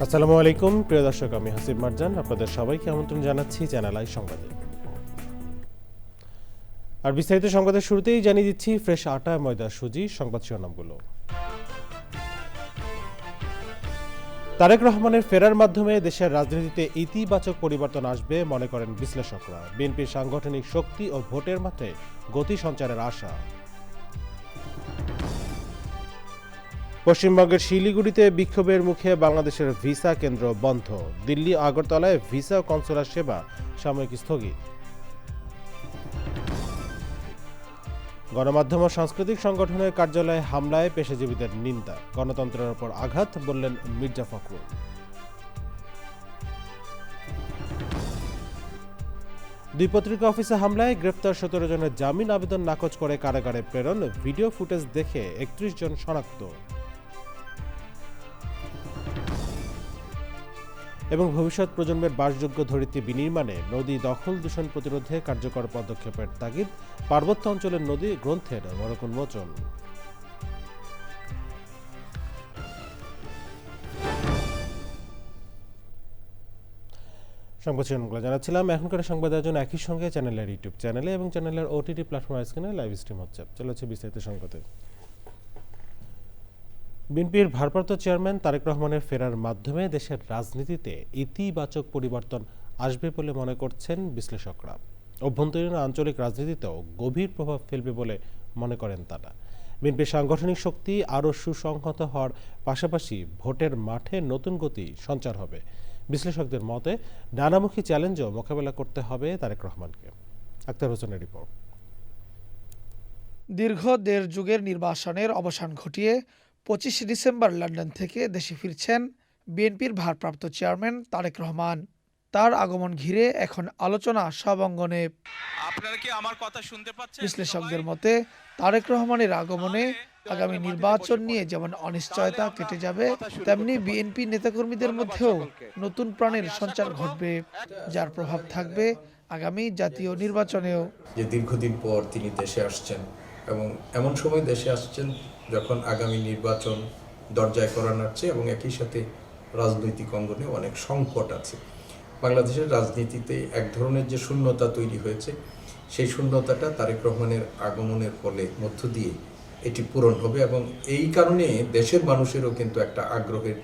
আসসালামু আলাইকুম প্রিয় দর্শক, আমি হাসিব মারজান আপনাদের সবাইকে আমন্ত্রণ জানাচ্ছি চ্যানেল আই সংবাদে। আর বিস্তারিত সংবাদের শুরুতেই জানিয়ে দিচ্ছি ফ্রেশ আটা ময়দা সুজি সংবাদ শিরোনামগুলো। তারেক রহমানের ফেরার মাধ্যমে দেশের রাজনীতিতে ইতিবাচক পরিবর্তন আসবে মনে করেন বিশ্লেষকরা। বিএনপির সাংগঠনিক শক্তি ও ভোটের মাঠে গতি সঞ্চারের আশা। পশ্চিমবঙ্গের শিলিগুড়িতে বিক্ষোভের মুখে বাংলাদেশের ভিসা কেন্দ্র বন্ধ। দিল্লি আগরতলায় ভিসা ও কনসুলার সেবা সাময়িক স্থগিত। গণমাধ্যম ও সাংস্কৃতিক সংগঠনের কার্যালয়ে হামলায় পেশাজীবীদের নিন্দা। গণতন্ত্রের ওপর আঘাত বললেন মির্জা ফখরুল। দুই পত্রিকা অফিসে হামলায় গ্রেফতার 17 জনের জামিন আবেদন নাকচ করে কারাগারে প্রেরণ। ভিডিও ফুটেজ দেখে 31 জন শনাক্ত। এবং ভবিষ্যৎ প্রজন্মের বাসযোগ্য ধরিত্রী বিনির্মাণে নদী দখল দূষণ প্রতিরোধে কার্যকর পদক্ষেপের তাগিদ। পার্বত্য অঞ্চলের নদী গ্রন্থের মোড়ক উন্মোচন। সংবাদ শিরোনামগুলো জানাচ্ছিলাম। এখনকার সংবাদ আয়োজন একই সঙ্গে চ্যানেলের ইউটিউব চ্যানেলে এবং চ্যানেলের ওটিটি প্ল্যাটফর্ম স্ক্রিনে লাইভ স্ট্রিম হচ্ছে। চলেছে বিস্তারিত সংবাদে। বিএনপির ভারপ্রাপ্ত চেয়ারম্যান তারেক রহমানের ফেরার মাধ্যমে দেশের রাজনীতিতে ইতিবাচক পরিবর্তন আসবে বলে মনে করছেন বিশ্লেষকরা। অভ্যন্তরীণ আঞ্চলিক রাজনীতিতেও গভীর প্রভাব ফেলবে বলে মনে করেন তারা। বিএনপির সাংগঠনিক শক্তি আরও সুসংহত হওয়ার পাশাপাশি ভোটের মাঠে নতুন গতি সঞ্চার হবে। বিশ্লেষকদের মতে নানামুখী চ্যালেঞ্জও মোকাবেলা করতে হবে তারেক রহমানকে। আক্তার হোসেনের রিপোর্ট। দীর্ঘ দেড় যুগের নির্বাসনের অবসান ঘটিয়ে 25 ডিসেম্বর লন্ডন থেকে দেশে ফিরছেন বিএনপির ভারপ্রাপ্ত চেয়ারম্যান তারেক রহমান। তার আগমন ঘিরে এখন আলোচনা সব অঙ্গনে। আপনারা কি আমার কথা শুনতে পাচ্ছেন? বিশ্লেষকদের মতে তারেক রহমানের আগমনে আগামী নির্বাচন নিয়ে যেমন অনিশ্চয়তা কেটে যাবে, তেমনি বিএনপি নেতাকর্মীদের মধ্যেও নতুন প্রাণের সঞ্চার ঘটবে, যার প্রভাব থাকবে আগামী জাতীয় নির্বাচনেও। যে দীর্ঘদিন পর তিনি দেশে আসছেন এবং এমন সময় দেশে আসছেন যখন আগামী নির্বাচন দরজায় করা নাড়ছে এবং একই সাথে রাজনৈতিক অঙ্গনে অনেক সংকট আছে। বাংলাদেশের রাজনীতিতে এক ধরনের যে শূন্যতা তৈরি হয়েছে, সেই শূন্যতাটা তারেক রহমানের আগমনের ফলে মধ্য দিয়ে এটি পূরণ হবে এবং এই কারণে দেশের মানুষেরও কিন্তু একটা আগ্রহের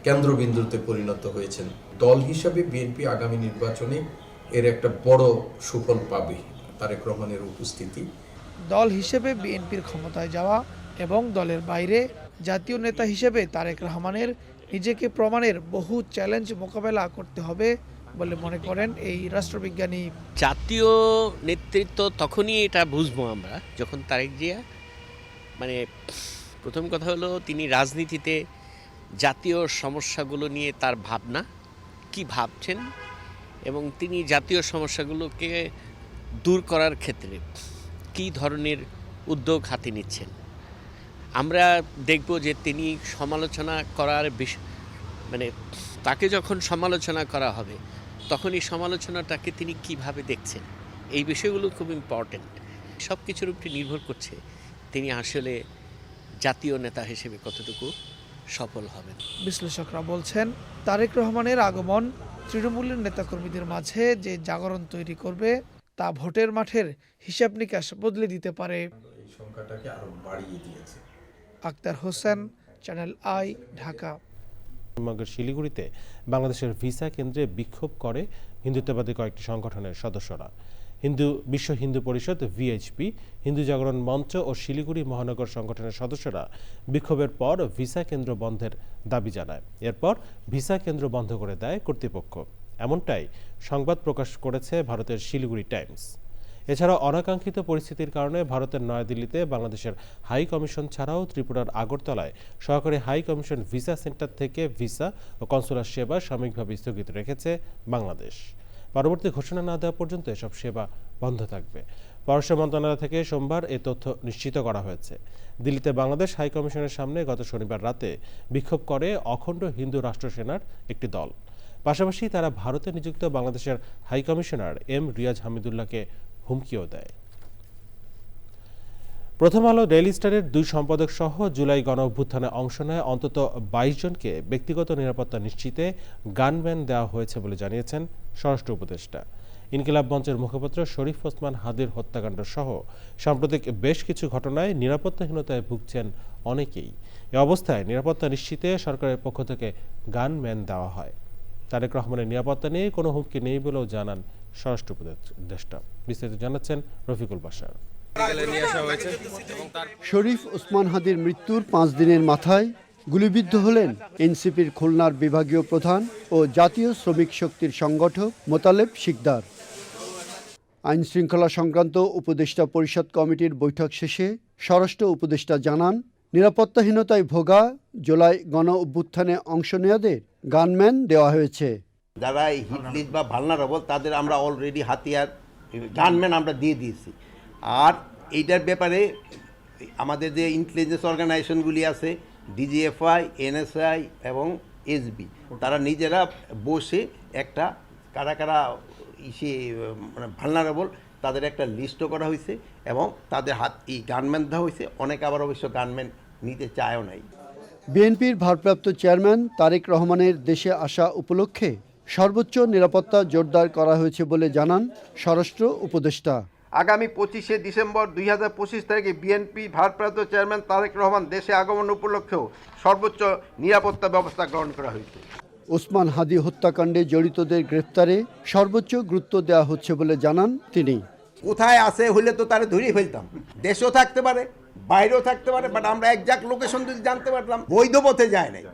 কেন্দ্রবিন্দুতে পরিণত হয়েছেন। দল হিসাবে বিএনপি আগামী নির্বাচনে এর একটা বড় সুফল পাবে তারেক রহমানের উপস্থিতি। দল হিসেবে বিএনপির ক্ষমতায় যাওয়া এবং দলের বাইরে জাতীয় নেতা হিসেবে তারেক রহমানের নিজেকে প্রমাণের বহু চ্যালেঞ্জ মোকাবেলা করতে হবে বলে মনে করেন এই রাষ্ট্রবিজ্ঞানী। জাতীয় নেতৃত্ব তখনই এটা বুঝবো আমরা যখন তারেক জিয়া প্রথম কথা হলো তিনি রাজনীতিতে জাতীয় সমস্যাগুলো নিয়ে তার ভাবনা কি ভাবছেন এবং তিনি জাতীয় সমস্যাগুলোকে দূর করার ক্ষেত্রে কী ধরনের উদ্যোগ হাতে নিচ্ছেন। আমরা দেখব যে তিনি সমালোচনা করার তাকে যখন সমালোচনা করা হবে তখন এই সমালোচনাটাকে তিনি কিভাবে দেখছেন, এই বিষয়গুলো খুব ইম্পর্টেন্ট। সব কিছুর উপরে নির্ভর করছে তিনি আসলে জাতীয় নেতা হিসেবে কতটুকু সফল হবেন। বিশ্লেষকরা বলছেন তারেক রহমানের আগমন তৃণমূলের নেতাকর্মীদের মাঝে যে জাগরণ তৈরি করবে তা ভোটের মাঠের হিসাব নিকাশ বদলে দিতে পারে। এই সংখ্যাটাকে আরো বাড়িয়ে দিয়েছে। Akhtar Hossain, channel I, Dhaka. পশ্চিমবঙ্গের শিলিগুড়িতে বাংলাদেশের ভিসা কেন্দ্রে বিক্ষোভ করে হিন্দুত্ববাদী কয়েকটি সংগঠনের সদস্যরা। বিশ্ব হিন্দু পরিষদ, ভিএইচপি, হিন্দু জাগরণ মঞ্চ ও শিলিগুড়ি মহানগর সংগঠনের সদস্যরা বিক্ষোভের পর ভিসা কেন্দ্র বন্ধের দাবি জানায়। এরপর ভিসা কেন্দ্র বন্ধ করে দেয় কর্তৃপক্ষ। এমনটাই সংবাদ প্রকাশ করেছে ভারতের শিলিগুড়ি টাইমস। এছাড়া অনাকাঙ্ক্ষিত পরিস্থিতির কারণে ভারতের নয়াদিল্লিতে বাংলাদেশের হাই কমিশন ছাড়াও ত্রিপুরার আগরতলায় সহকারী হাই কমিশন ভিসা সেন্টার থেকে ভিসা ও কনসুলার সেবা সাময়িকভাবে স্থগিত রেখেছে বাংলাদেশ। পরবর্তী ঘোষণা না দেওয়া পর্যন্ত এসব সেবা বন্ধ থাকবে। পররাষ্ট্র মন্ত্রণালয় থেকে সোমবার এ তথ্য নিশ্চিত করা হয়েছে। দিল্লিতে বাংলাদেশ হাই কমিশনের সামনে গত শনিবার রাতে বিক্ষোভ করে অখণ্ড হিন্দু রাষ্ট্র সেনার একটি দল। পাশাপাশি তারা ভারতে নিযুক্ত বাংলাদেশের হাই কমিশনার এম রিয়াজ হামিদুল্লাহকে হুমকিও দেয়। প্রথম আলো ডেইলি স্টারের 2 সম্পাদক সহ জুলাই গণ অভ্যুত্থানে অংশ নেয় অন্তত 22 জনকে ব্যক্তিগত নিরাপত্তা নিশ্চিতে গানম্যান দেওয়া হয়েছে বলে জানিয়েছেন স্বরাষ্ট্র উপদেষ্টা। ইনকিলাব মঞ্চের মুখপাত্র শরীফ ওসমান হাদির হত্যাকাণ্ড সহ সাম্প্রতিক বেশ কিছু ঘটনায় নিরাপত্তাহীনতায় ভুগছেন অনেকেই। এ অবস্থায় নিরাপত্তা নিশ্চিতে সরকারের পক্ষ থেকে গানম্যান দেওয়া হয়। তারেক রহমানের নিরাপত্তা নিয়ে কোনো হুমকি নেই বলেও জানান স্বরাষ্ট্র উপদেষ্টা। বিস্তারিত জানাচ্ছেন রফিকুল বাশার। শরীফ ওসমান হাদির মৃত্যুর 5 দিনের মাথায় গুলিবিদ্ধ হলেন এনসিপির খুলনার বিভাগীয় প্রধান ও জাতীয় শ্রমিক শক্তির সংগঠক মোতালেব শিকদার। আইন শৃঙ্খলা সংক্রান্ত উপদেষ্টা পরিষদ কমিটির বৈঠক শেষে স্বরাষ্ট্র উপদেষ্টা জানান, নিরাপত্তাহীনতায় ভোগা জুলাই গণ অভ্যুত্থানে অংশ নেওয়াদের গানম্যান দেওয়া হয়েছে। যারা হিটলিস্ট বা ভালনারেবল তাদের আমরা অলরেডি হাতিয়ার গানম্যান আমরা দিয়ে দিয়েছি। আর এইটার ব্যাপারে আমাদের যে ইন্টেলিজেন্স অর্গানাইজেশনগুলি আছে, ডিজিএফআই, এনএসআই এবং এসবি, তারা নিজেরা বসে একটা কারা কারা মানে ভালনারেবল তাদের একটা লিস্টও করা হয়েছে এবং তাদের এই গানম্যান দেওয়া হয়েছে। অনেক আবার অবশ্য গানম্যান নিতে চায়ও নাই। বিএনপির ভারপ্রাপ্ত চেয়ারম্যান তারেক রহমানের দেশে আসা উপলক্ষে সর্বোচ্চ নিরাপত্তা জোরদার করা হয়েছে বলে জানান স্বরাষ্ট্র উপদেষ্টা। আগামী 25শে ডিসেম্বর 2025 তারিখে বিএনপি ভারপ্রাপ্ত চেয়ারম্যান তারেক রহমান দেশে আগমন উপলক্ষেও সর্বোচ্চ নিরাপত্তা ব্যবস্থা গ্রহণ করা হয়েছে। ওসমান হাদি হত্যাকাণ্ডে জড়িতদের গ্রেফতারে সর্বোচ্চ গুরুত্ব দেওয়া হচ্ছে বলে জানান তিনি। কোথায় আছে হইলে তো তারা ধরিয়ে ফেলতাম। দেশেও থাকতে পারে, বাইরেও থাকতে পারে, বাট আমরা একজাক্ট লোকেশন যদি জানতে পারতাম। বৈধ পথে যায় নাই,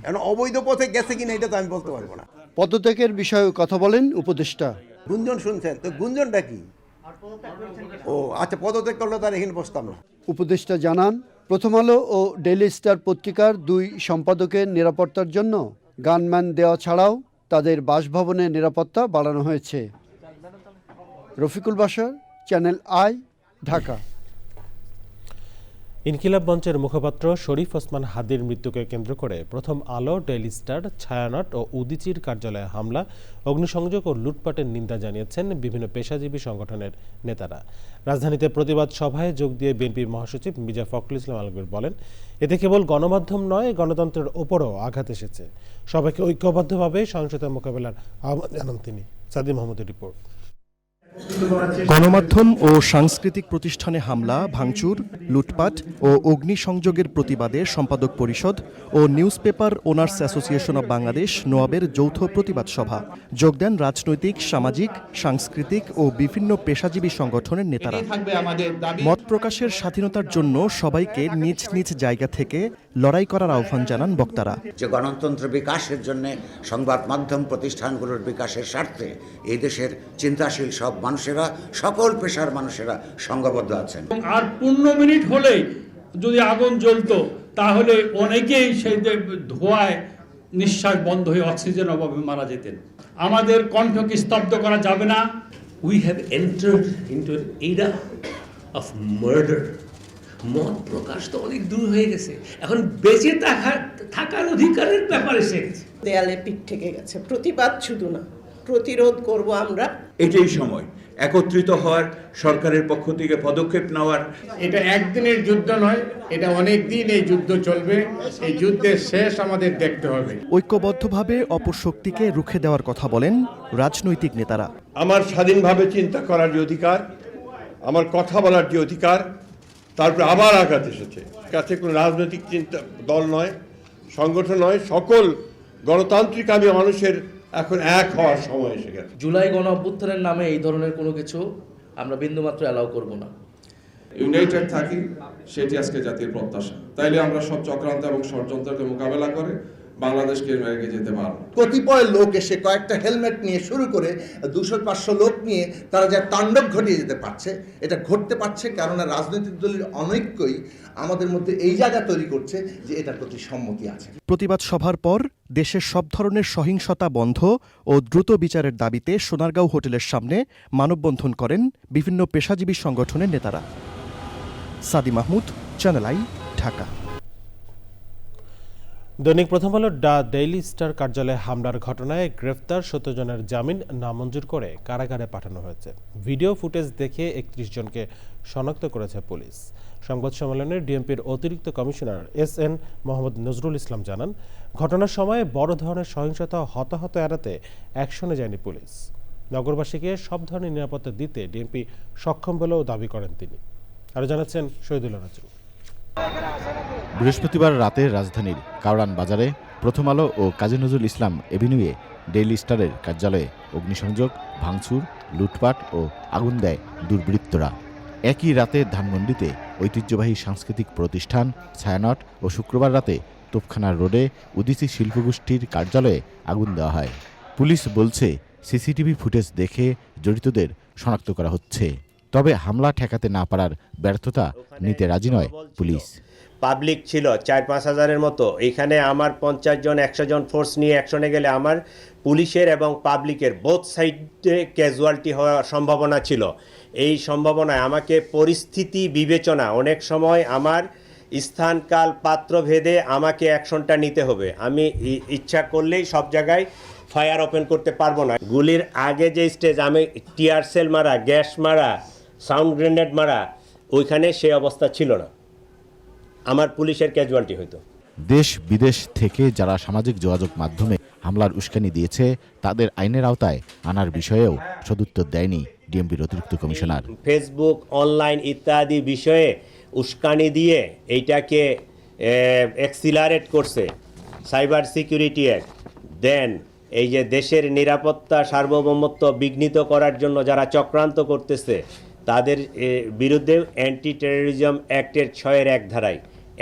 এখন অবৈধ পথে গেছে কিনা এটা তো আমি বলতে পারবো না। পদত্যাগের বিষয়েও কথা বলেন উপদেষ্টা। গুঞ্জন শুনছেন তো, গুঞ্জনটা কি? ও আচ্ছা, পদত্যাগ করলে তার এখানে বসতাম না। উপদেষ্টা জানান, প্রথম আলো ও ডেইলি স্টার পত্রিকার 2 সম্পাদকের নিরাপত্তার জন্য গানম্যান দেওয়া ছাড়াও তাদের বাসভবনের নিরাপত্তা বাড়ানো হয়েছে। Rafiqul Bashar, channel I, Dhaka. ইনকিলাব মঞ্চের মুখপাত্র শরীফ ওসমান হাদির মৃত্যুকে কেন্দ্র করে প্রথম আলো, ডেইলি স্টার, ছায়ানট ও উদীচীর কার্যালয়ে হামলা, অগ্নিসংযোগ ও লুটপাটের নিন্দা জানিয়েছেন বিভিন্ন পেশাজীবী সংগঠনের নেতারা। রাজধানীতে প্রতিবাদ সভায় যোগ দিয়ে বিএনপির মহাসচিব মির্জা ফখরুল ইসলাম আলমগীর বলেন, এতে কেবল গণমাধ্যম নয়, গণতন্ত্রের ওপরও আঘাত এসেছে। সবাইকে ঐক্যবদ্ধভাবে সহিংসতা মোকাবেলার আহ্বান জানান তিনি। সাদি মাহমুদের রিপোর্ট। গণমাধ্যম ও সাংস্কৃতিক প্রতিষ্ঠানে হামলা, ভাঙচুর, লুটপাট ও অগ্নিসংযোগের প্রতিবাদে সম্পাদক পরিষদ ও news paper owners association of Bangladesh নোয়াবের যৌথ প্রতিবাদ সভা। যোগ দেন রাজনৈতিক, সামাজিক, সাংস্কৃতিক ও বিভিন্ন পেশাজীবী সংগঠনের নেতারা। মত প্রকাশের স্বাধীনতার জন্য সবাইকে নিজ নিজ জায়গা থেকে লড়াই করার আহ্বান জানান বক্তারা। যে গণতন্ত্র বিকাশের জন্য সংবাদ মাধ্যম প্রতিষ্ঠানগুলোর বিকাশের স্বার্থে এই দেশের চিন্তাশীল সব মানুষেরা, সকল পেশার মানুষেরা সংঘবদ্ধ আছেন। আর 15 মিনিট হলেই যদি আগুন জ্বলতো তাহলে অনেকেই সেই ধোঁয়ায় নিঃশ্বাস বন্ধ হয়ে অক্সিজেন অভাবে মারা যেতেন। আমাদের কণ্ঠকে স্তব্ধ করা যাবে না। We have entered into an এরা অফ মার্ডার। মত প্রকাশ তো অনেক দূর হয়ে গেছে, এখন বেঁচে থাকার অধিকারের ব্যাপারে এসে গেছে। দেয়ালে পিঠ থেকে গেছে। প্রতিবাদ শুধু না, প্রতিরোধ করব আমরা। এটাই সময় একত্রিত হওয়ার, সরকারের পক্ষ থেকে পদক্ষেপ নেওয়ার। এটা একদিনের যুদ্ধ নয়, এটা অনেক দিন এই যুদ্ধ চলবে। এই যুদ্ধের শেষ আমাদের দেখতে হবে। ঐক্যবদ্ধভাবে অপশক্তিকে রুখে দেওয়ার কথা বলেন রাজনৈতিক নেতারা। আমার স্বাধীনভাবে চিন্তা করার যে অধিকার, আমার কথা বলার যে অধিকার, তারপরে আবার আঘাত এসেছে। কাছে কোনো রাজনৈতিক চিন্তা দল নয়, সংগঠন নয়, সকল গণতান্ত্রিক আমি মানুষের এখন এক হওয়ার সময় এসে গেছে। জুলাই গণ অভ্যুত্থানের নামে এই ধরনের কোনো কিছু আমরা বিন্দুমাত্র অ্যালাউ করব না। ইউনাইটেড থাকি, সেটি আজকে জাতির প্রত্যাশা। তাইলে আমরা সব চক্রান্ত এবং ষড়যন্ত্রকে মোকাবেলা করে বাংলাদেশকে এগিয়ে যেতে পারব। কতিপয় লোক এসে কয়েকটা হেলমেট নিয়ে শুরু করে 200-500 লোক নিয়ে তারা যা তাণ্ডব ঘটিয়ে যেতে পারছে, এটা ঘটতে পারছে কেননা রাজনৈতিক দলের অনৈক্যই আমাদের মধ্যে এই জায়গা তৈরি করছে যে এটার প্রতি সম্মতি আছে। প্রতিবাদ সভার পর দেশের সব ধরনের সহিংসতা বন্ধ ও দ্রুত বিচারের দাবিতে সোনারগাঁও হোটেলের সামনে মানববন্ধন করেন বিভিন্ন পেশাজীবী সংগঠনের নেতারা। সাদি মাহমুদ, চ্যানেল আই, ঢাকা। দৈনিক প্রথম আলো দ্য ডেইলি স্টার কার্যালয়ে হামলার ঘটনায় গ্রেফতার 17 জনের জামিন নামঞ্জুর করে কারাগারে পাঠানো হয়েছে। ভিডিও ফুটেজ দেখে 31 জনকে শনাক্ত করেছে পুলিশ। সংবাদ সম্মেলনে ডিএমপির অতিরিক্ত কমিশনার এসএন মোহাম্মদ নজরুল ইসলাম জানান, ঘটনার সময় বড় ধরনের সহিংসতা ও হতাহত এড়াতে অ্যাকশনে যায়নি পুলিশ। নগরবাসীকে সব ধরনের নিরাপত্তা দিতে ডিএমপি সক্ষম বলেও দাবি করেন তিনি। আরও জানাচ্ছেন শহীদুল্লাহ রাজু। বৃহস্পতিবার রাতে রাজধানীর কাওড়ান বাজারে প্রথম আলো ও কাজী নজরুল ইসলাম এভিনিউয়ে ডেইলি স্টারের কার্যালয়ে অগ্নিসংযোগ, ভাঙচুর, লুটপাট ও আগুন দেয় দুর্বৃত্তরা। একই রাতে ধানমন্ডিতে ঐতিহ্যবাহী সাংস্কৃতিক প্রতিষ্ঠান ছায়ানট ও শুক্রবার রাতে তোপখানা রোডে উদীচী শিল্পগোষ্ঠীর কার্যালয়ে আগুন দেওয়া হয়। পুলিশ বলছে, সিসিটিভি ফুটেজ দেখে জড়িতদের শনাক্ত করা হচ্ছে। তবে হামলা ঠেকাতে না পারার ব্যর্থতা নিতে রাজি নয় পুলিশ। পাবলিক ছিল 4-5 হাজারের মতো। এখানে আমার 50 জন 100 জন ফোর্স নিয়ে অ্যাকশনে গেলে আমার পুলিশের এবং পাবলিকের বোথ সাইডে ক্যাজুয়ালিটি হওয়ার সম্ভাবনা ছিল। এই সম্ভাবনায় আমাকে পরিস্থিতি বিবেচনা, অনেক সময় আমার স্থানকাল পাত্র ভেদে আমাকে অ্যাকশনটা নিতে হবে। আমি ইচ্ছা করলেই সব জায়গায় ফায়ার ওপেন করতে পারবো না। গুলির আগে যে স্টেজ, আমি টিয়ার সেল মারা, গ্যাস মারা, সাউন্ড গ্রেনেড মারা, ওইখানে সেই অবস্থা ছিল না। আমার পুলিশের ক্যাজুয়ালিটি হইতো। দেশ বিদেশ থেকে যারা সামাজিক যোগাযোগ মাধ্যমে হামলার উস্কানি দিয়েছে তাদের আইনের আওতায় আনার বিষয়েও সদুত্তর দেয়নি ডিএমপির অতিরিক্ত কমিশনার। ফেসবুক, অনলাইন ইত্যাদি বিষয়ে উস্কানি দিয়ে এইটাকে অ্যাক্সিলারেট করছে সাইবার সিকিউরিটি অ্যাক্ট। দেন এই যে দেশের নিরাপত্তা সার্বভৌমত্ব বিঘ্নিত করার জন্য যারা চক্রান্ত করতেছে তাদের বিরুদ্ধে অ্যান্টি টেররিজম অ্যাক্টের 6-1 ধারায়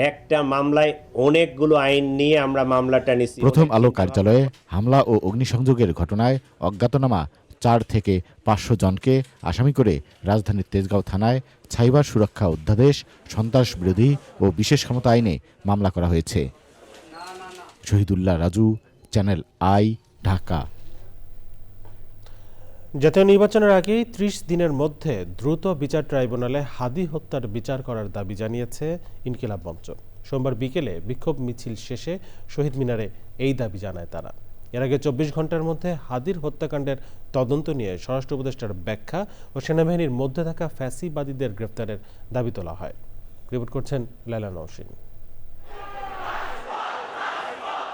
একটা মামলায় অনেকগুলো আইন নিয়ে আমরা মামলাটা নিচ্ছি। প্রথম আলো কার্যালয়ে হামলা ও অগ্নিসংযোগের ঘটনায় অজ্ঞাতনামা 4 থেকে 500 জনকে আসামি করে রাজধানীর তেজগাঁও থানায় সাইবার সুরক্ষা অধ্যাদেশ, সন্ত্রাস বিরোধী ও বিশেষ ক্ষমতা আইনে মামলা করা হয়েছে। Shahidullah Raju, channel I, Dhaka. জাতীয় নির্বাচনের আগেই 30 দিনের মধ্যে দ্রুত বিচার ট্রাইব্যুনালে হাদি হত্যার বিচার করার দাবি জানিয়েছে ইনকিলাব মঞ্চ। সোমবার বিকেলে বিক্ষোভ মিছিল শেষে শহীদ মিনারে এই দাবি জানায় তারা। এর আগে 24 ঘন্টার মধ্যে হাদির হত্যাকাণ্ডের তদন্ত নিয়ে স্বরাষ্ট্র উপদেষ্টার ব্যাখ্যা ও সেনাবাহিনীর মধ্যে থাকা ফ্যাসিবাদীদের গ্রেফতারের দাবি তোলা হয়। রিপোর্ট করছেন লায়লা নওশিন।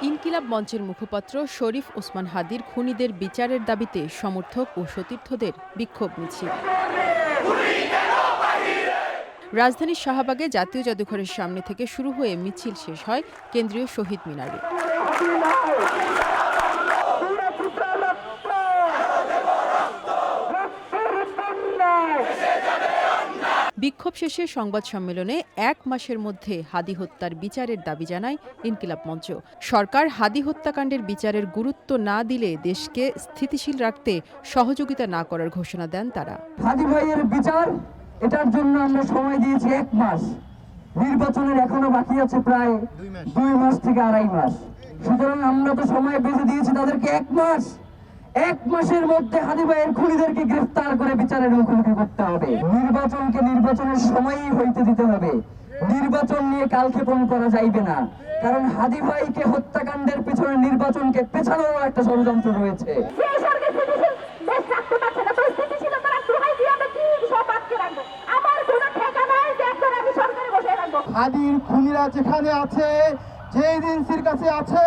ইনকিলাব মঞ্চের মুখপাত্র শরীফ ওসমান হাদির খুনিদের বিচারের দাবিতে সমর্থক ও সতীর্থদের বিক্ষোভ মিছিল। রাজধানীর শাহবাগে জাতীয় জাদুঘরের সামনে থেকে শুরু হয়ে মিছিল শেষ হয় কেন্দ্রীয় শহীদ মিনারে। বিক্ষোভ শেষে সংবাদ সম্মেলনে 1 মাসের মধ্যে হাদি হত্যার বিচারের দাবি জানায় ইনকিলাব মঞ্চ। সরকার হাদি হত্যাকাণ্ডের বিচারের গুরুত্ব না দিলে দেশকে স্থিতিশীল রাখতে সহযোগিতা না করার ঘোষণা দেন তারা। হাদি ভাইয়ের বিচার, এটার জন্য আমরা সময় দিয়েছি 1 মাস। নির্বাচনের এখনো বাকি আছে প্রায় 2 মাস থেকে 2.5 মাস। সুতরাং আমরা তো সময় বেঁধে দিয়েছি তাদেরকে 1 মাস। 1 মাসের মধ্যে হাদি ভাইয়ের খুনিদেরকে গ্রেফতার করে বিচারের মুখোমুখি করতে হবে। নির্বাচনকে নির্বাচনের সময়ই হইতে দিতে হবে। নির্বাচন নিয়ে কালক্ষেপণ করা যাইবে না, কারণ হাদি ভাইকে হত্যাকাণ্ডের পেছনে নির্বাচনকে পেছানোর একটা ষড়যন্ত্র রয়েছে। হাদির খুনিরা যেখানে আছে, যে এজেন্সির কাছে আছে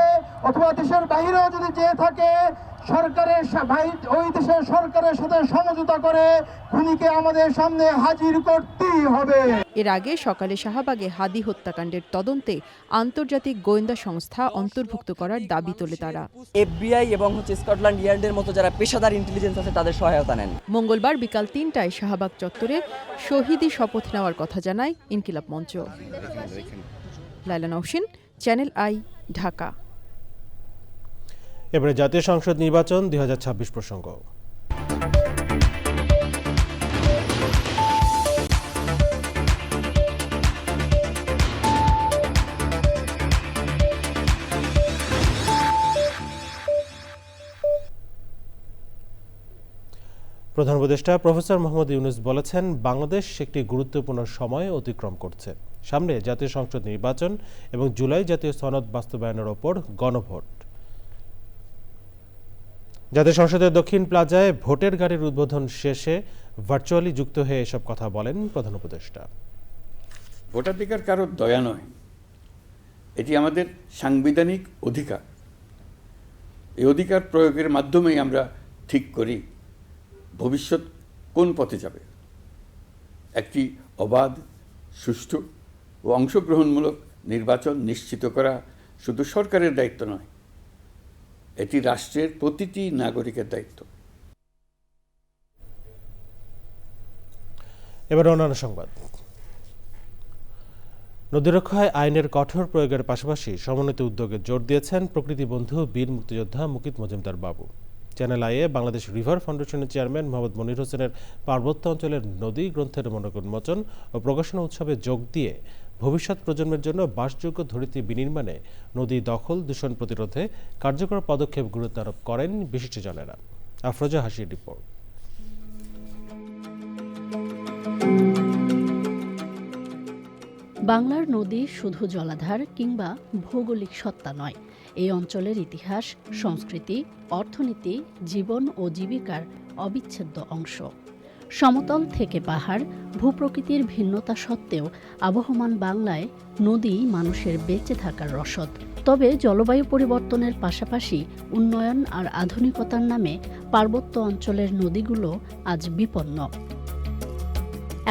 অথবা দেশের বাইরেও যদি যেয়ে থাকে, সরকারের ওই দেশের সরকারের সাথে সমঝোতা করে খুনিকে আমাদের সামনে হাজির করতেই হবে। এর আগে সকালে শাহবাগে হাদি হত্যাকাণ্ডের তদন্তে আন্তর্জাতিক গোয়েন্দা সংস্থা অন্তর্ভুক্ত করার দাবি তোলে তারা। FBI এবং স্কটল্যান্ড ইয়ার্ডের মতো যারা পেশাদার ইন্টেলিজেন্স আছে তাদের সহায়তা নেন। মঙ্গলবার বিকাল 3টায় শাহবাগ চত্বরে শহীদি শপথ নেওয়ার কথা জানায় ইনকিলাব মঞ্চ। Laila Nowshin, channel I, Dhaka. এবারে জাতীয় সংসদ নির্বাচন 2026 প্রসঙ্গ। প্রধান উপদেষ্টা প্রফেসর মোহাম্মদ ইউনূস বলেছেন, বাংলাদেশ একটি গুরুত্বপূর্ণ সময় অতিক্রম করছে। সামনে জাতীয় সংসদ নির্বাচন এবং জুলাই জাতীয় সনদ বাস্তবায়নের ওপর গণভোট। জাতীয় সংসদের দক্ষিণ প্লাজায় ভোটের গাড়ির উদ্বোধন শেষে ভার্চুয়ালি যুক্ত হয়ে এসব কথা বলেন প্রধান উপদেষ্টা। ভোটাধিকার কারোর দয়া নয়, এটি আমাদের সাংবিধানিক অধিকার। এই অধিকার প্রয়োগের মাধ্যমেই আমরা ঠিক করি ভবিষ্যৎ কোন পথে যাবে। একটি অবাধ, সুষ্ঠু ও অংশগ্রহণমূলক নির্বাচন নিশ্চিত করা শুধু সরকারের দায়িত্ব নয়, এটি রাষ্ট্রের প্রতিটি নাগরিকের দায়িত্ব। এবার অন্যান্য সংবাদ। নদী রক্ষায় আইনের কঠোর প্রয়োগের পাশাপাশি সমন্বিত উদ্যোগে জোর দিয়েছেন প্রকৃতি বন্ধু বীর মুক্তিযোদ্ধা মুকিত মজুমদার বাবু। চ্যানেল আইয়ে বাংলাদেশ রিভার ফাউন্ডেশনের চেয়ারম্যান মোহাম্মদ মনির হোসেনের পার্বত্য অঞ্চলের নদী গ্রন্থের উন্মোচন ও প্রকাশনা উৎসবে যোগ দিয়ে ভবিষ্যৎ প্রজন্মের জন্য বাসযোগ্য ধরিত্রী বিনির্মাণে নদী দখল দূষণ প্রতিরোধে কার্যকর পদক্ষেপ গুরুত্ব আরোপ করেন বিশিষ্টজনেরা। আফরোজা হাসির রিপোর্ট। বাংলার নদী শুধু জলাধার কিংবা ভৌগোলিক সত্তা নয়, এই অঞ্চলের ইতিহাস, সংস্কৃতি, অর্থনীতি, জীবন ও জীবিকার অবিচ্ছেদ্য অংশ। সমতল থেকে পাহাড়, ভূপ্রকৃতির ভিন্নতা সত্ত্বেও আবহমান বাংলায় নদী মানুষের বেঁচে থাকার রসদ। তবে জলবায়ু পরিবর্তনের পাশাপাশি উন্নয়ন আর আধুনিকতার নামে পার্বত্য অঞ্চলের নদীগুলো আজ বিপন্ন।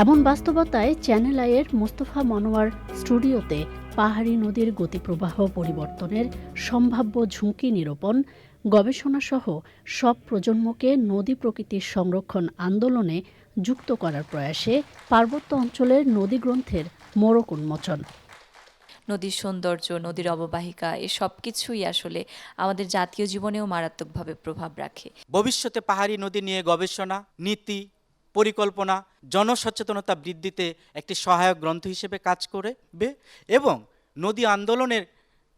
এমন বাস্তবতায় চ্যানেল আইয়ের মোস্তফা মনোয়ার স্টুডিওতে পাহাড়ি নদীর গতিপ্রবাহ পরিবর্তনের সম্ভাব্য ঝুঁকি নিরূপণ, গবেষণাসহ সব প্রজন্মকে নদী প্রকৃতির সংরক্ষণ আন্দোলনে যুক্ত করার প্রয়াসে পার্বত্য অঞ্চলের নদী গ্রন্থের মোড়ক উন্মোচন। নদীর সৌন্দর্য, নদীর অববাহিকা, এ সব কিছুই আসলে আমাদের জাতীয় জীবনেও মারাত্মকভাবে প্রভাব রাখে। ভবিষ্যতে পাহাড়ি নদী নিয়ে গবেষণা, নীতি, পরিকল্পনা, জনসচেতনতা বৃদ্ধিতে একটি সহায়ক গ্রন্থ হিসেবে কাজ করবে এবং নদী আন্দোলনের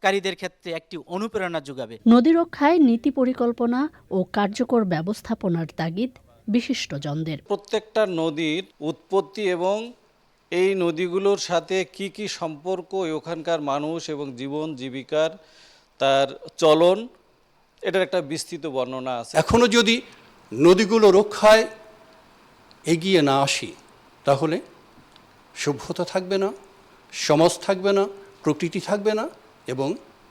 কারীদের ক্ষেত্রে একটি অনুপ্রেরণা যোগাবে। নদী রক্ষায় নীতি পরিকল্পনা ও কার্যকর ব্যবস্থাপনার তাগিদ বিশিষ্টজনদের। প্রত্যেকটা নদীর উৎপত্তি এবং এই নদীগুলোর সাথে কি কি সম্পর্ক, ওখানকার মানুষ এবং জীবন জীবিকার তার চলন, এটার একটা বিস্তৃত বর্ণনা আছে। এখনো যদি নদীগুলো রক্ষায় এগিয়ে না আসি তাহলে সভ্যতা থাকবে না, সমাজ থাকবে না, প্রকৃতি থাকবে না এবং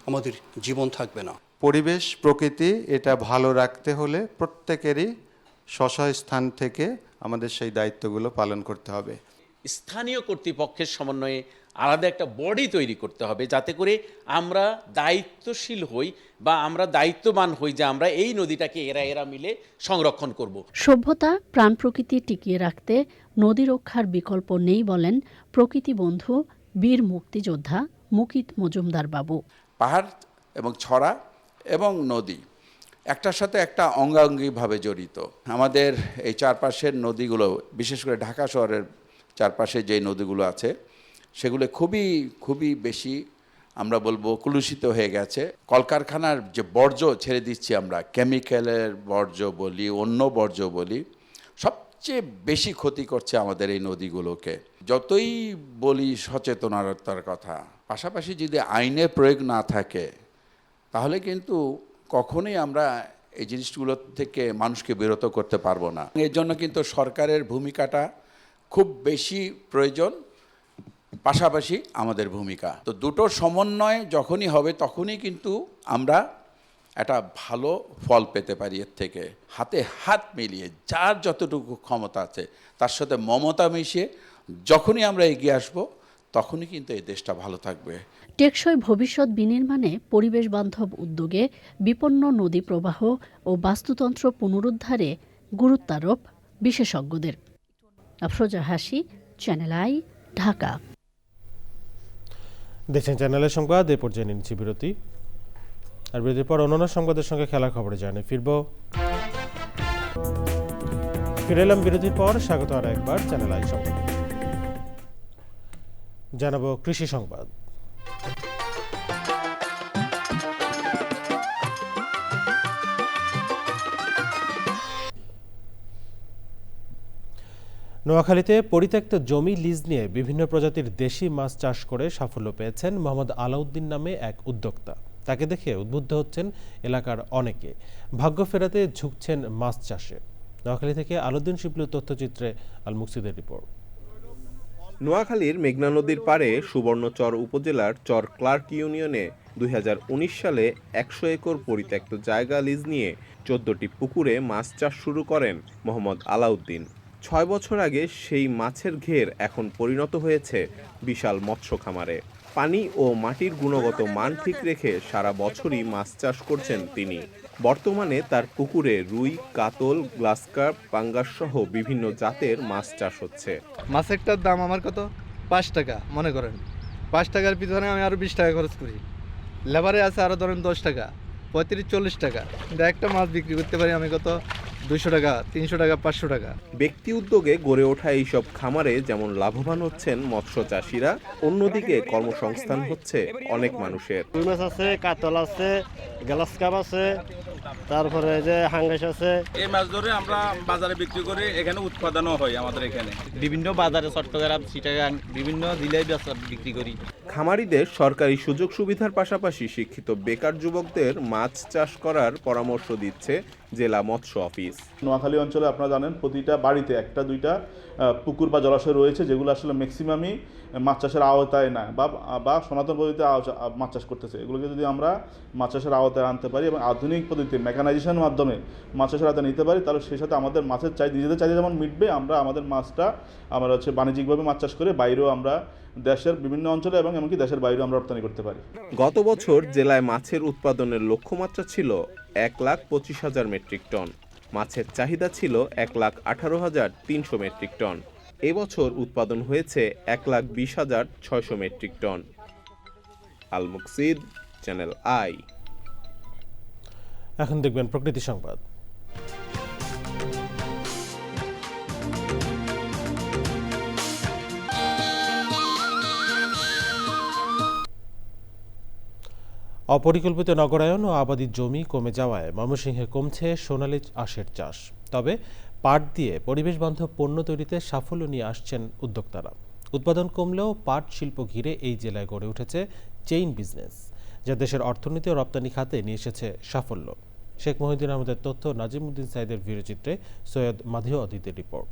আমাদের জীবন থাকবে না। পরিবেশ প্রকৃতি এটা ভালো রাখতে হলে প্রত্যেকেরই স্ব স্থান থেকে আমাদের সেই দায়িত্বগুলো পালন করতে হবে। স্থানীয় কর্তৃপক্ষের সমন্বয়ে আলাদা একটা বডি তৈরি করতে হবে, যাতে করে আমরা দায়িত্বশীল হই বা আমরা দায়িত্ববান হই যে আমরা এই নদীটাকে এরা মিলে সংরক্ষণ করব। সভ্যতা, প্রাণ প্রকৃতি টিকিয়ে রাখতে নদী রক্ষার বিকল্প নেই বলেন প্রকৃতি বন্ধু বীর মুক্তিযোদ্ধা মুকিত মজুমদার বাবু। পাহাড় এবং ছড়া এবং নদী একটার সাথে একটা অঙ্গাঙ্গিভাবে জড়িত। আমাদের এই চারপাশের নদীগুলো, বিশেষ করে ঢাকা শহরের চারপাশে যে নদীগুলো আছে সেগুলো খুবই বেশি আমরা বলবো কলুষিত হয়ে গেছে। কলকারখানার যে বর্জ্য ছেড়ে দিচ্ছি আমরা, কেমিক্যালের বর্জ্য বলি, অন্য বর্জ্য বলি, সবচেয়ে বেশি ক্ষতি করছে আমাদের এই নদীগুলোকে। যতই বলি সচেতনতার কথা, পাশাপাশি যদি আইনের প্রয়োগ না থাকে তাহলে কিন্তু কখনোই আমরা এই জিনিসগুলো থেকে মানুষকে বিরত করতে পারবো না। এর জন্য কিন্তু সরকারের ভূমিকাটা খুব বেশি প্রয়োজন, পাশাপাশি আমাদের ভূমিকা। তো দুটোর সমন্বয় যখনই হবে তখনই কিন্তু আমরা একটা ভালো ফল পেতে পারি। এর থেকে হাতে হাত মিলিয়ে যার যতটুকু ক্ষমতা আছে তার সাথে মমতা মিশিয়ে যখনই আমরা এগিয়ে আসবো তখনই কিন্তু এই দেশটা ভালো থাকবে। টেকসই ভবিষ্যৎ বিনির্মাণে পরিবেশ বান্ধব উদ্যোগে বিপন্ন নদী প্রবাহ ও বাস্তুতন্ত্র পুনরুদ্ধারে গুরুত্বারোপ বিশেষজ্ঞদের। আফরোজা হাসি, চ্যানেল আই, ঢাকা। দেখছেন চ্যানেলের সংবাদ। এ পর্যায়ে নিচ্ছি বিরতি, আর বিরতির পর অন্যান্য সংবাদের সঙ্গে খেলার খবরে জানিয়ে ফিরে এলাম বিরতির পর। স্বাগত আর একবার চ্যানেল আই সংবাদ। জানাবো কৃষি সংবাদ। নোয়াখালীতে পরিত্যক্ত জমি লিজ নিয়ে বিভিন্ন প্রজাতির দেশি মাছ চাষ করে সাফল্য পেয়েছেন মোহাম্মদ আলাউদ্দিন নামে এক উদ্যোক্তা। তাকে দেখে উদ্বুদ্ধ হচ্ছেন এলাকার অনেকে, ভাগ্য ফেরাতে ঝুঁকছেন মাছ চাষে। নোয়াখালী থেকে আলাউদ্দিন শিবলুর তথ্যচিত্রে আল মুকসিদের রিপোর্ট। নোয়াখালীর মেঘনা নদীর পাড়ে সুবর্ণচর উপজেলার চর ক্লার্ক ইউনিয়নে 2019 সালে 100 একর পরিত্যক্ত জায়গা লিজ নিয়ে 14টি পুকুরে মাছ চাষ শুরু করেন মোহাম্মদ আলাউদ্দিন। 6 বছর আগে সেই মাছের ঘের এখন পরিণত হয়েছে বিশাল মৎস্য খামারে। পানি ও মাটির গুণগত মান ঠিক রেখে সারা বছরই মাছ চাষ করছেন তিনি। বর্তমানে তার পুকুরে রুই, কাতল, গ্লাস কার্প, পাঙ্গাস সহ বিভিন্ন জাতের মাছ চাষ হচ্ছে। মাছেরটার দাম আমার কত 5 টাকা, মনে করেন 5 টাকার পিছনে আমি আরো 20 টাকা খরচ করি। লেবারে আছে আরো ধরেন 10 টাকা, 35-40 টাকা। কিন্তু একটা মাছ বিক্রি করতে পারি আমি কত 200 টাকা, 300 টাকা, 500 টাকা। ব্যক্তি উদ্যোগে গড়ে ওঠা এইসব খামারে যেমন লাভবান হচ্ছেন মৎস্য চাষিরা, অন্যদিকে কর্মসংস্থান হচ্ছে অনেক মানুষের। রুই মাছ আছে, কাতল আছে, গ্লাস কাপ আছে, তারপরে যে হাঙ্গাস আছে। এই মাছ ধরে আমরা বাজারে বিক্রি করে এখানে উৎপাদনও হয় আমাদের এখানে। বিভিন্ন বাজারে চট্টগ্রাম, চিটাগাং বিভিন্ন জেলায় বিক্রি করি। খামারিদের সরকারি সুযোগ সুবিধার পাশাপাশি শিক্ষিত বেকার যুবকদের মাছ চাষ করার পরামর্শ দিচ্ছে জেলা মৎস্য অফিস। নোয়াখালী অঞ্চলে আপনারা জানেন প্রতিটা বাড়িতে 1-2টা পুকুর বা জলাশয় রয়েছে, যেগুলো আসলে ম্যাক্সিমামই মাছ চাষের আওতায় না বা সনাতন পদ্ধতিতে মাছ চাষ করতেছে। এগুলোকে যদি আমরা মাছ চাষের আওতায় আনতে পারি এবং আধুনিক পদ্ধতিতে মেকানাইজেশনের মাধ্যমে মাছ চাষের আওতায় নিতে পারি, তাহলে সেই সাথে আমাদের মাছের নিজেদের চাহিদা যেমন মিটবে, আমরা আমাদের মাছটা আমরা বাণিজ্যিকভাবে মাছ চাষ করে বাইরেও আমরা দেশের বিভিন্ন অঞ্চলে এবং এমনকি দেশের বাইরেও আমরা রপ্তানি করতে পারি। গত বছর জেলায় মাছের উৎপাদনের লক্ষ্যমাত্রা ছিল 1,25,000 মেট্রিক টন। মাছের চাহিদা ছিল 1,18,300 মেট্রিক টন। এবছর উৎপাদন হয়েছে 1,20,600 metric ton. Al Muksid, channel I. এখন দেখবেন প্রকৃতি সংবাদ। অপরিকল্পিত নগরায়ন ও আবাদি জমি কমে যাওয়ায় ময়মনসিংহে কমছে সোনালী আঁশের চাষ। তবে পাট দিয়ে পরিবেশ বান্ধব পণ্য তৈরিতে সাফল্য নিয়ে আসছেন উদ্যোক্তারা। উৎপাদন কমলেও পাট শিল্প ঘিরে এই জেলায় গড়ে উঠেছে চেইন বিজনেস, যা দেশের অর্থনীতি ও রপ্তানি খাতে নিয়ে এসেছে সাফল্য। শেখ মহিউদ্দিন আহমেদের তথ্য, নাজিমউদ্দিন সাইদের ভিডিওচিত্রে সৈয়দ মাধিও অদিতের রিপোর্ট।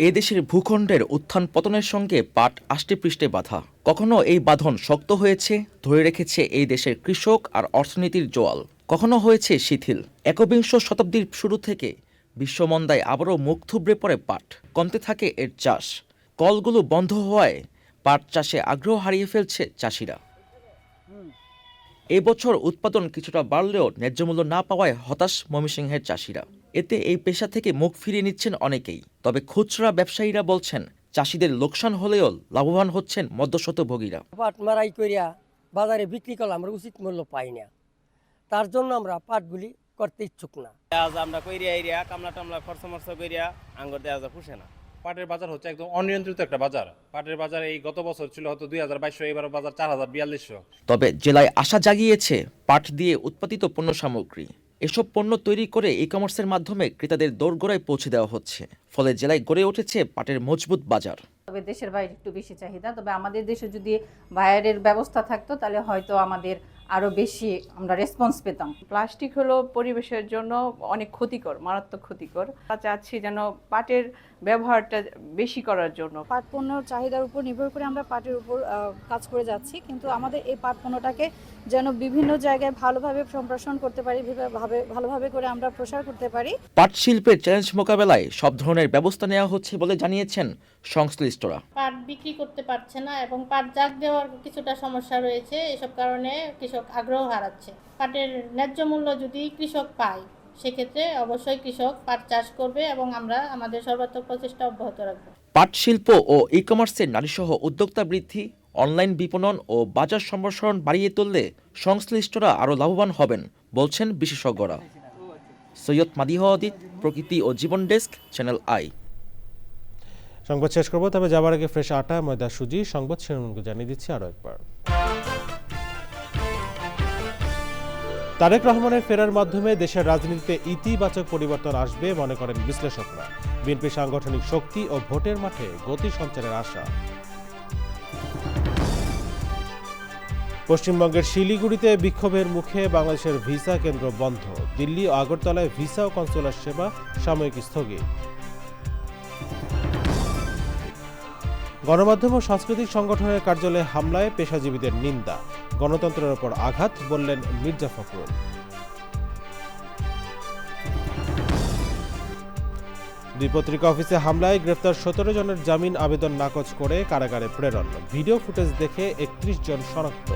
এ দেশের ভূখণ্ডের উত্থান পতনের সঙ্গে পাট আষ্টেপৃষ্ঠে বাঁধা। কখনো এই বাঁধন শক্ত হয়েছে, ধরে রেখেছে এই দেশের কৃষক আর অর্থনীতির জোয়াল, কখনো হয়েছে শিথিল। একবিংশ শতাব্দীর শুরু থেকে বিশ্বমন্দায় আবারও মুখ থুবড়ে পড়ে পাট, কমতে থাকে এর চাষ। কলগুলো বন্ধ হওয়ায় পাট চাষে আগ্রহ হারিয়ে ফেলছে চাষিরা। এবছর উৎপাদন কিছুটা বাড়লেও ন্যায্য মূল্য না পাওয়ায় হতাশ ময়মনসিংহের চাষিরা। এতে এই পেশা থেকে মুখ ফিরিয়ে নিচ্ছেন অনেকেই। তবে খুচরা ব্যবসায়ীরা বলছেন, চাষিদের লোকসান হলেও লাভবান হচ্ছেন মধ্যস্বত্বভোগীরা। পাট মারাই করিয়া বাজারে বিক্রি করলে আমরা উচিত মূল্য পাই না, তার জন্য আমরা পাটগুলি করতে ইচ্ছুক না। আমরা কইরিয়া এরিয়া কামলা টামলা খরচ কইরিয়া আঙ্গুর দেওয়া যা পুষে না। পাটের বাজার হচ্ছে একদম অনিয়ন্ত্রিত একটা বাজার। পাটের বাজার এই গত বছর ছিল হয়তো 2,200, এবার বাজার 4,042। তবে জেলায় আশা জাগিয়েছে পাট দিয়ে উৎপাদিত পণ্য সামগ্রী। এসব পণ্য তৈরি করে ই কমার্সের মাধ্যমে ক্রেতাদের দোরগোড়ায় পৌঁছে দেওয়া হচ্ছে। ফলে জেলায় গড়ে উঠেছে পাটের মজবুত বাজার। তবে দেশের বাইরে একটু বেশি চাহিদা, তবে আমাদের দেশে যদি বাইরের ব্যবস্থা থাকতো তাহলে হয়তো আমাদের আরো বেশি আমরা রেসপন্স পেতাম। প্লাস্টিক হলো পরিবেশের জন্য অনেক ক্ষতিকর, মারাত্মক ক্ষতিকর। চাচ্ছি যেন পাটের ব্যবহারটা বেশি করার জন্য। পাট পণ্যের চাহিদার উপর নির্ভর করে আমরা পাটের উপর কাজ করে যাচ্ছি, কিন্তু আমাদের এই পাট পণ্যটাকে যেন বিভিন্ন জায়গায় ভালোভাবে সম্প্রসারণ করতে পারি, ভালোভাবে করে আমরা প্রসার করতে পারি। পাট শিল্পের চ্যালেঞ্জ মোকাবেলায় সব ধরনের ব্যবস্থা নেওয়া হচ্ছে বলে জানিয়েছেন সংশ্লিষ্টরা। পাট বিক্রি করতে পারছে না এবং পাট জাগ দেওয়ার কিছুটা সমস্যা রয়েছে। এসব কারণে কৃষক আগ্রহ হারাচ্ছে। পাটের ন্যায্য মূল্য যদি কৃষক পায়, সেক্ষেত্রে অবশ্যই কৃষক পাট চাষ করবে এবং আমরা আমাদের সর্বাত্মক প্রচেষ্টা অব্যাহত রাখব। পাট শিল্প ও ই কমার্সের নারীসহ উদ্যোক্তা বৃদ্ধি, অনলাইন বিপণন ও বাজার সম্প্রসারণ বাড়িয়ে তুললে সংশ্লিষ্টরা আরও লাভবান হবেন বলছেন বিশেষজ্ঞরা। সৈয়দ মাদিহ অদিত, প্রকৃতি ও জীবন ডেস্ক, চ্যানেল আই। সংবাদ শেষ করবো, তবে যাবার আগে ফ্রেশ আটা, ময়দা, সুজি সংবাদ শিরোনামগুলো জানিয়ে দিচ্ছি আরও একবার। তারেক রহমানের ফেরার মাধ্যমে দেশের রাজনীতিতে ইতিবাচক পরিবর্তন আসবে মনে করেন বিশ্লেষকরা। বিএনপি সাংগঠনিক শক্তি ও ভোটের মাঠে গতি সঞ্চারের আশা। পশ্চিমবঙ্গের শিলিগুড়িতে বিক্ষোভের মুখে বাংলাদেশের ভিসা কেন্দ্র বন্ধ। দিল্লি ও আগরতলায় ভিসা ও কনসুলার সেবা সাময়িক স্থগিত। গণমাধ্যম ও সাংস্কৃতিক সংগঠনের কার্যালয়ে হামলায় পেশাজীবীদের নিন্দা। গণতন্ত্রের ওপর আঘাত বললেন মির্জা ফখরুল। দুই পত্রিকা অফিসে হামলায় গ্রেফতার 17 জনের জামিন আবেদন নাকচ করে কারাগারে প্রেরণ। ভিডিও ফুটেজ দেখে 31 জন শনাক্ত।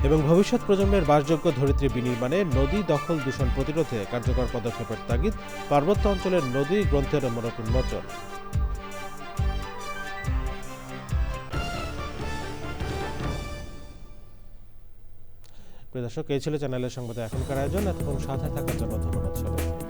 এবং ভবিষ্যৎ প্রজন্মের বাসযোগ্য ধরিত্রী বিনির্মাণে নদী দখল দূষণ প্রতিরোধে কার্যকর পদক্ষেপের তাগিদ। পার্বত্য অঞ্চলের নদী গ্রন্থের মোড়ক উন্মোচন। প্রিয় দর্শক, এই ছিল চ্যানেলের সংবাদে এখনকার আয়োজন। এতক্ষণ সাথে থাকার জন্য ধন্যবাদ সবাইকে।